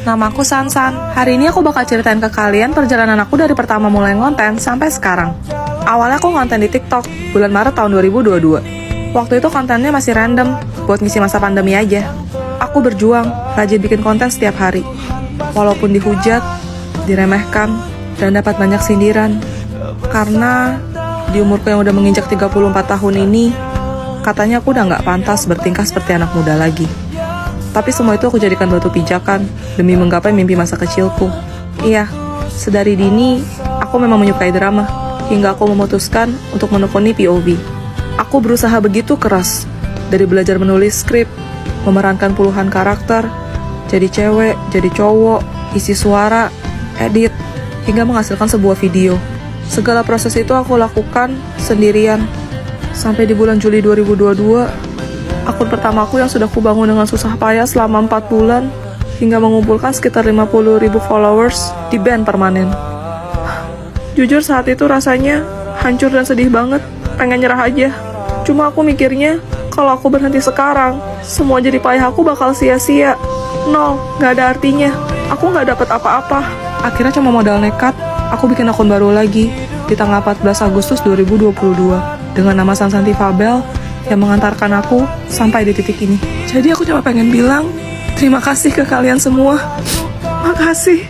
namaku Sansan. Hari ini aku bakal ceritain ke kalian perjalanan aku dari pertama mulai ngonten sampai sekarang. Awalnya aku ngonten di TikTok, bulan Maret tahun 2022. Waktu itu kontennya masih random, buat ngisi masa pandemi aja. Aku berjuang, rajin bikin konten setiap hari. Walaupun dihujat, diremehkan, dan dapat banyak sindiran. Karena di umurku yang udah menginjak 34 tahun ini, katanya aku udah gak pantas bertingkah seperti anak muda lagi. Tapi semua itu aku jadikan batu pijakan demi menggapai mimpi masa kecilku. Iya, sedari dini aku memang menyukai drama, hingga aku memutuskan untuk menekuni POV. Aku berusaha begitu keras, dari belajar menulis skrip, memerankan puluhan karakter, jadi cewek, jadi cowok, isi suara, edit, hingga menghasilkan sebuah video. Segala proses itu aku lakukan sendirian. Sampai di bulan Juli 2022, akun pertamaku yang sudah kubangun dengan susah payah selama 4 bulan, hingga mengumpulkan sekitar 50.000 followers, di-ban permanen. Jujur saat itu rasanya hancur dan sedih banget, pengen nyerah aja. Cuma aku mikirnya, kalau aku berhenti sekarang, semua jadi payah aku bakal sia-sia. Nol, gak ada artinya. Aku gak dapat apa-apa. Akhirnya cuma modal nekat, aku bikin akun baru lagi di tanggal 14 Agustus 2022 dengan nama Sansanti Fabel yang mengantarkan aku sampai di titik ini. Jadi aku cuma pengen bilang terima kasih ke kalian semua. Makasih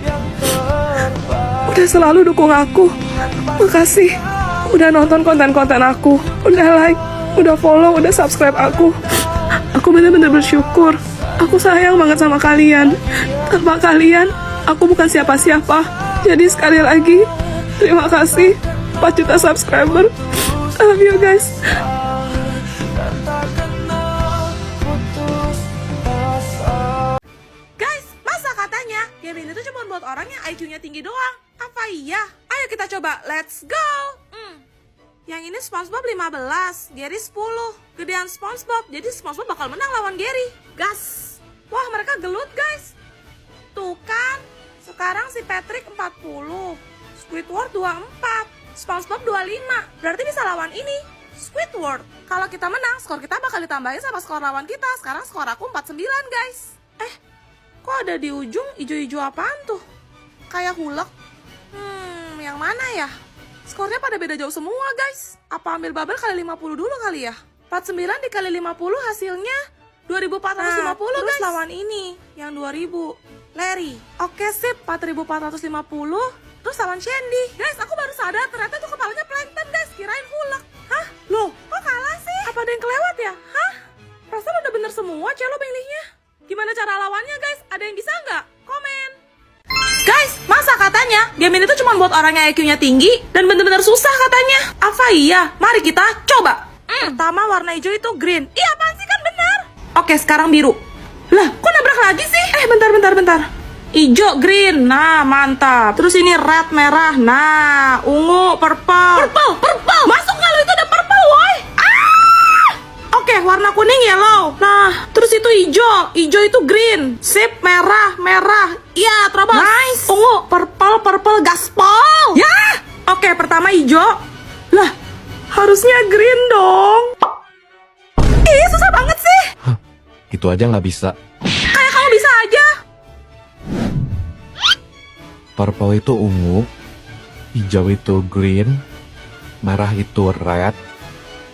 udah selalu dukung aku. Makasih udah nonton konten-konten aku, udah like, udah follow, udah subscribe aku. Aku bener-bener bersyukur. Aku sayang banget sama kalian. Tanpa kalian, aku bukan siapa-siapa. Jadi sekali lagi, terima kasih 4 juta subscriber. I love you guys. Guys, masa katanya game ini tuh cuma buat orang yang IQ-nya tinggi doang? Apa iya? Ayo kita coba, let's go. Yang ini SpongeBob 15, Gary 10. Gedean SpongeBob, jadi SpongeBob bakal menang lawan Gary. Gas. Wah, mereka gelut guys. Tuh kan, sekarang si Patrick 40, Squidward 24, SpongeBob 25. Berarti bisa lawan ini, Squidward. Kalau kita menang, skor kita bakal ditambahin sama skor lawan kita. Sekarang skor aku 49 guys. Kok ada di ujung ijo-ijo apaan tuh? Kayak hulek. Yang mana ya? Skornya pada beda jauh semua guys. Apa ambil bubble kali 50 dulu kali ya? 49 dikali 50 hasilnya 2450 guys. Terus lawan ini yang 2000, Larry. Oke sip, 4450. Terus lawan Shandy. Guys, aku baru sadar ternyata itu kepalanya plankton guys. Kirain hulek. Hah? Loh, kok kalah sih? Apa ada yang kelewat ya? Hah? Perasaan udah bener semua celo milihnya. Gimana cara lawannya guys? Ada yang bisa nggak? Komen. Guys, masa katanya game ini tuh cuma buat orang yang IQ-nya tinggi dan bener-bener susah katanya? Apa iya? Mari kita coba. Pertama warna hijau itu green. Iya, apaan sih, kan benar. Oke, sekarang biru. Lah, kok nabrak lagi sih? Bentar. Ijo, green, nah mantap. Terus ini red, merah, nah ungu, purple. Masuk nggak lo, itu ada purple, woy. Oke, warna kuning yellow. Nah, terus itu hijau itu green. Sip, merah. Iya, terobos. Nice. Ungu, purple, gaspol. Ya. Oke, pertama hijau. Lah, harusnya green dong. Ih, susah banget sih. Itu aja nggak bisa. Kayak kamu bisa aja. Purple itu ungu, hijau itu green, merah itu red,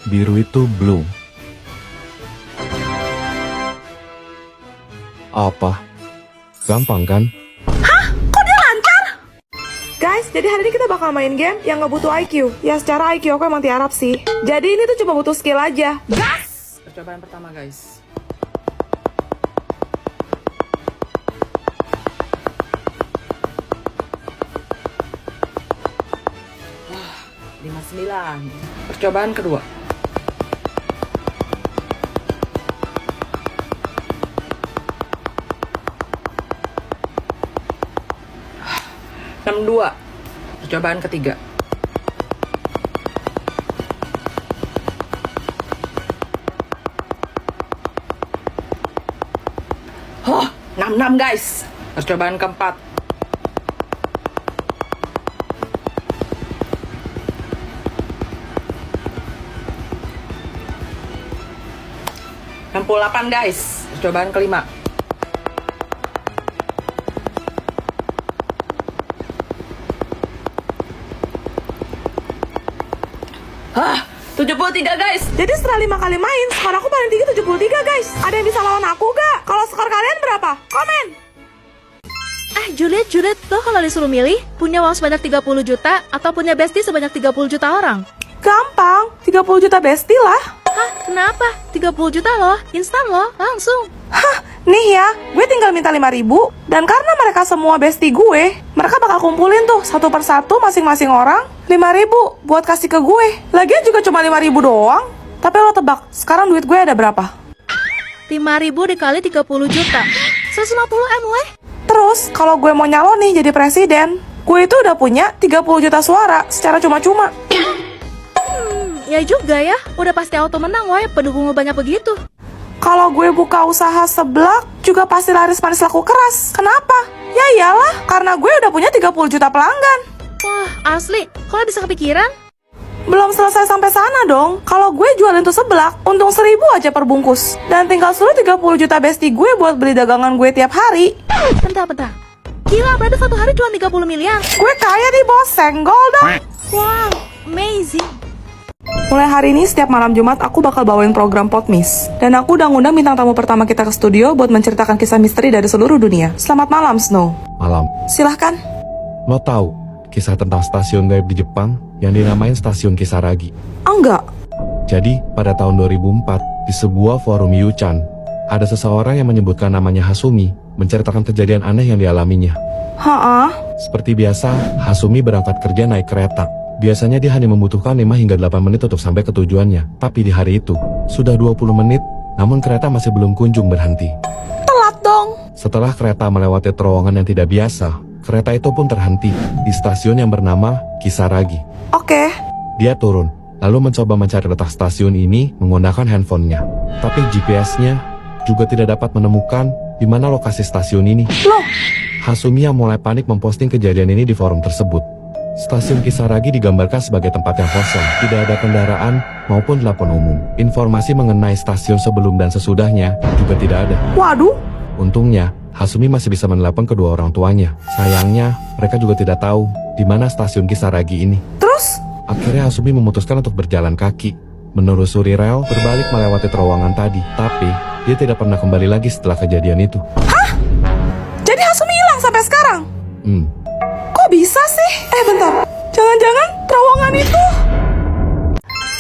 biru itu blue. Apa? Gampang kan? Hah? Kok dia lancar? Guys, jadi hari ini kita bakal main game yang nggak butuh IQ. Ya secara IQ aku emang tiarap sih. Jadi ini tuh cuma butuh skill aja. Gas! Percobaan pertama guys. Wah, 59. Percobaan kedua. Dua. Percobaan ketiga. 66 guys. Percobaan keempat. Enam 68 guys. Percobaan kelima. Hah? 73 guys. Jadi setelah 5 kali main, skor aku paling tinggi 73 guys. Ada yang bisa lawan aku gak? Kalau skor kalian berapa? Komen. Juliet, lo kalau disuruh milih, punya uang sebanyak 30 juta atau punya bestie sebanyak 30 juta orang? Gampang, 30 juta bestie lah. Hah, kenapa? 30 juta loh, instan loh, langsung. Hah, nih ya, gue tinggal minta 5.000. Dan karena mereka semua bestie gue, mereka bakal kumpulin tuh satu persatu masing-masing orang 5.000 buat kasih ke gue. Lagian juga cuma 5.000 doang. Tapi lo tebak, sekarang duit gue ada berapa? 5.000 dikali 30 juta 150 M weh. Terus, kalau gue mau nyalon nih jadi presiden, gue itu udah punya 30 juta suara secara cuma-cuma. Ya juga ya, udah pasti auto menang weh, pendukung lo banyak begitu. Kalau gue buka usaha seblak, juga pasti laris manis laku keras. Kenapa? Ya iyalah, karena gue udah punya 30 juta pelanggan. Wah, asli, kok lo bisa kepikiran? Belum selesai sampai sana dong. Kalau gue jualin tuh seblak, untung 1.000 aja per bungkus. Dan tinggal suruh 30 juta bestie gue buat beli dagangan gue tiap hari. Bentar. Gila, berarti satu hari cuma 30 miliar. Gue kaya nih bos, senggol dong. Wow, amazing. Mulai hari ini setiap malam Jumat aku bakal bawain program Potmis. Dan aku udah ngundang bintang tamu pertama kita ke studio buat menceritakan kisah misteri dari seluruh dunia. Selamat malam, Snow. Malam. Silahkan. Lo tahu kisah tentang stasiun gaib di Jepang yang dinamain Stasiun Kisaragi? Enggak. Jadi, pada tahun 2004, di sebuah forum Yuchan, ada seseorang yang menyebutkan namanya Hasumi, menceritakan kejadian aneh yang dialaminya. Ha-ah. Seperti biasa, Hasumi berangkat kerja naik kereta. Biasanya dia hanya membutuhkan 5 hingga 8 menit untuk sampai ke tujuannya. Tapi di hari itu, sudah 20 menit, namun kereta masih belum kunjung berhenti. Telat dong. Setelah kereta melewati terowongan yang tidak biasa, kereta itu pun terhenti di stasiun yang bernama Kisaragi. Oke. Dia turun, lalu mencoba mencari letak stasiun ini menggunakan handphonenya. Tapi GPS-nya juga tidak dapat menemukan di mana lokasi stasiun ini. Loh, Hasumi yang mulai panik memposting kejadian ini di forum tersebut. Stasiun Kisaragi digambarkan sebagai tempat yang kosong, tidak ada kendaraan maupun telepon umum. Informasi mengenai stasiun sebelum dan sesudahnya juga tidak ada. waduh. Untungnya, Hasumi masih bisa menelepon kedua orang tuanya. Sayangnya, mereka juga tidak tahu di mana stasiun Kisaragi ini. Terus? Akhirnya Hasumi memutuskan untuk berjalan kaki, menelusuri rel berbalik melewati terowongan tadi. Tapi, dia tidak pernah kembali lagi setelah kejadian itu. Jadi Hasumi hilang sampai sekarang? Kok bisa sih? Bentar. Jangan-jangan terowongan itu...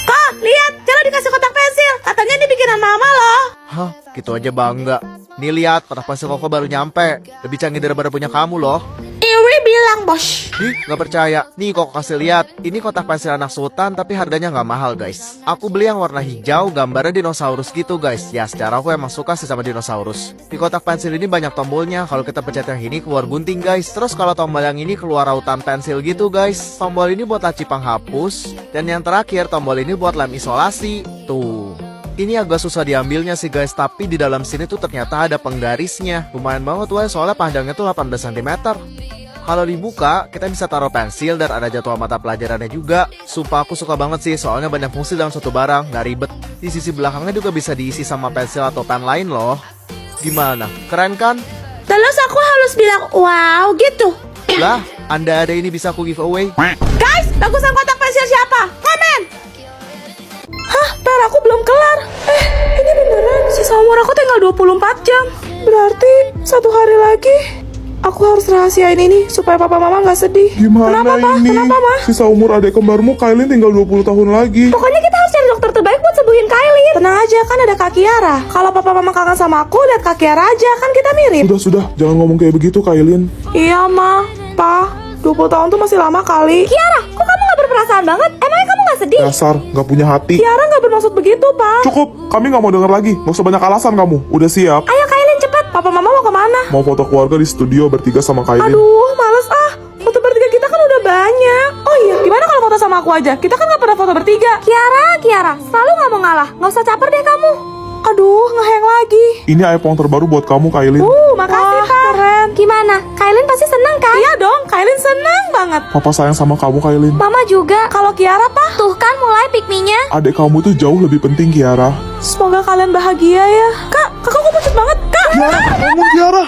Kak, lihat. Cara dikasih kotak pensil. Katanya ini bikinan mama loh. Hah, gitu aja bangga. Nih lihat, kotak pensil koko baru nyampe. Lebih canggih daripada punya kamu loh. Iwi bilang, bos. Ih, gak percaya. Nih koko kasih lihat. Ini kotak pensil anak sultan tapi harganya gak mahal guys. Aku beli yang warna hijau, gambarnya dinosaurus gitu guys. Ya secara aku emang suka sih sama dinosaurus. Di kotak pensil ini banyak tombolnya. Kalau kita pencet yang ini keluar gunting guys. Terus kalau tombol yang ini keluar rautan pensil gitu guys. Tombol ini buat laci penghapus. Dan yang terakhir tombol ini buat lem isolasi. Tuh. Ini agak susah diambilnya sih guys, tapi di dalam sini tuh ternyata ada penggarisnya. Lumayan banget weh, soalnya panjangnya tuh 18 cm. Kalau dibuka, kita bisa taruh pensil dan ada jadwal mata pelajarannya juga. Sumpah aku suka banget sih, soalnya banyak fungsi dalam satu barang, gak ribet. Di sisi belakangnya juga bisa diisi sama pensil atau pen lain loh. Gimana? Keren kan? Terus aku harus bilang wow gitu. Lah, anda ada ini bisa aku giveaway. Guys, bagusan kotak pensil siapa? Komen. Hah, PR aku belum kelar. Ini beneran. Sisa umur aku tinggal 24 jam. Berarti 1 hari lagi aku harus rahasiain ini supaya papa mama gak sedih. Gimana Kenapa, Pa? ini? Kenapa, Ma? Sisa umur adik kembarmu Kailin tinggal 20 tahun lagi. Pokoknya kita harus cari dokter terbaik buat sembuhin Kailin. Tenang aja, kan ada Kak Kiara. Kalau papa mama kangen sama aku, lihat Kak Kiara aja. Kan kita mirip. Sudah, jangan ngomong kayak begitu Kailin. Iya, Ma. Pa, 20 tahun tuh masih lama kali. Kiara, kok kamu gak berperasaan banget? Emangnya kamu gak sedih? Dasar, gak punya hati. Kiara gak bermaksud begitu, Pa. Cukup, kami gak mau denger lagi. Gak usah banyak alasan kamu. Udah siap? Ayo Kailin cepet. Papa mama mau kemana? Mau foto keluarga di studio bertiga sama Kailin. Aduh, males ah. Foto bertiga kita kan udah banyak. Oh iya, gimana kalau foto sama aku aja? Kita kan gak pernah foto bertiga. Kiara, selalu gak mau ngalah. Gak usah caper deh kamu. Aduh, ngehang lagi. Ini iPhone terbaru buat kamu Kailin. Makasih, Pak. Keren. Gimana? Kailin pasti seneng kan? Iya dong, Kailin seneng banget. Papa sayang sama kamu Kailin. Mama juga. Kalau Kiara, Pak? Tuh kan mulai pikminya. Adik kamu tuh jauh lebih penting Kiara. Semoga kalian bahagia ya. Kak, kakak kok pucat banget. Kak! Kiara, bangun Kiara.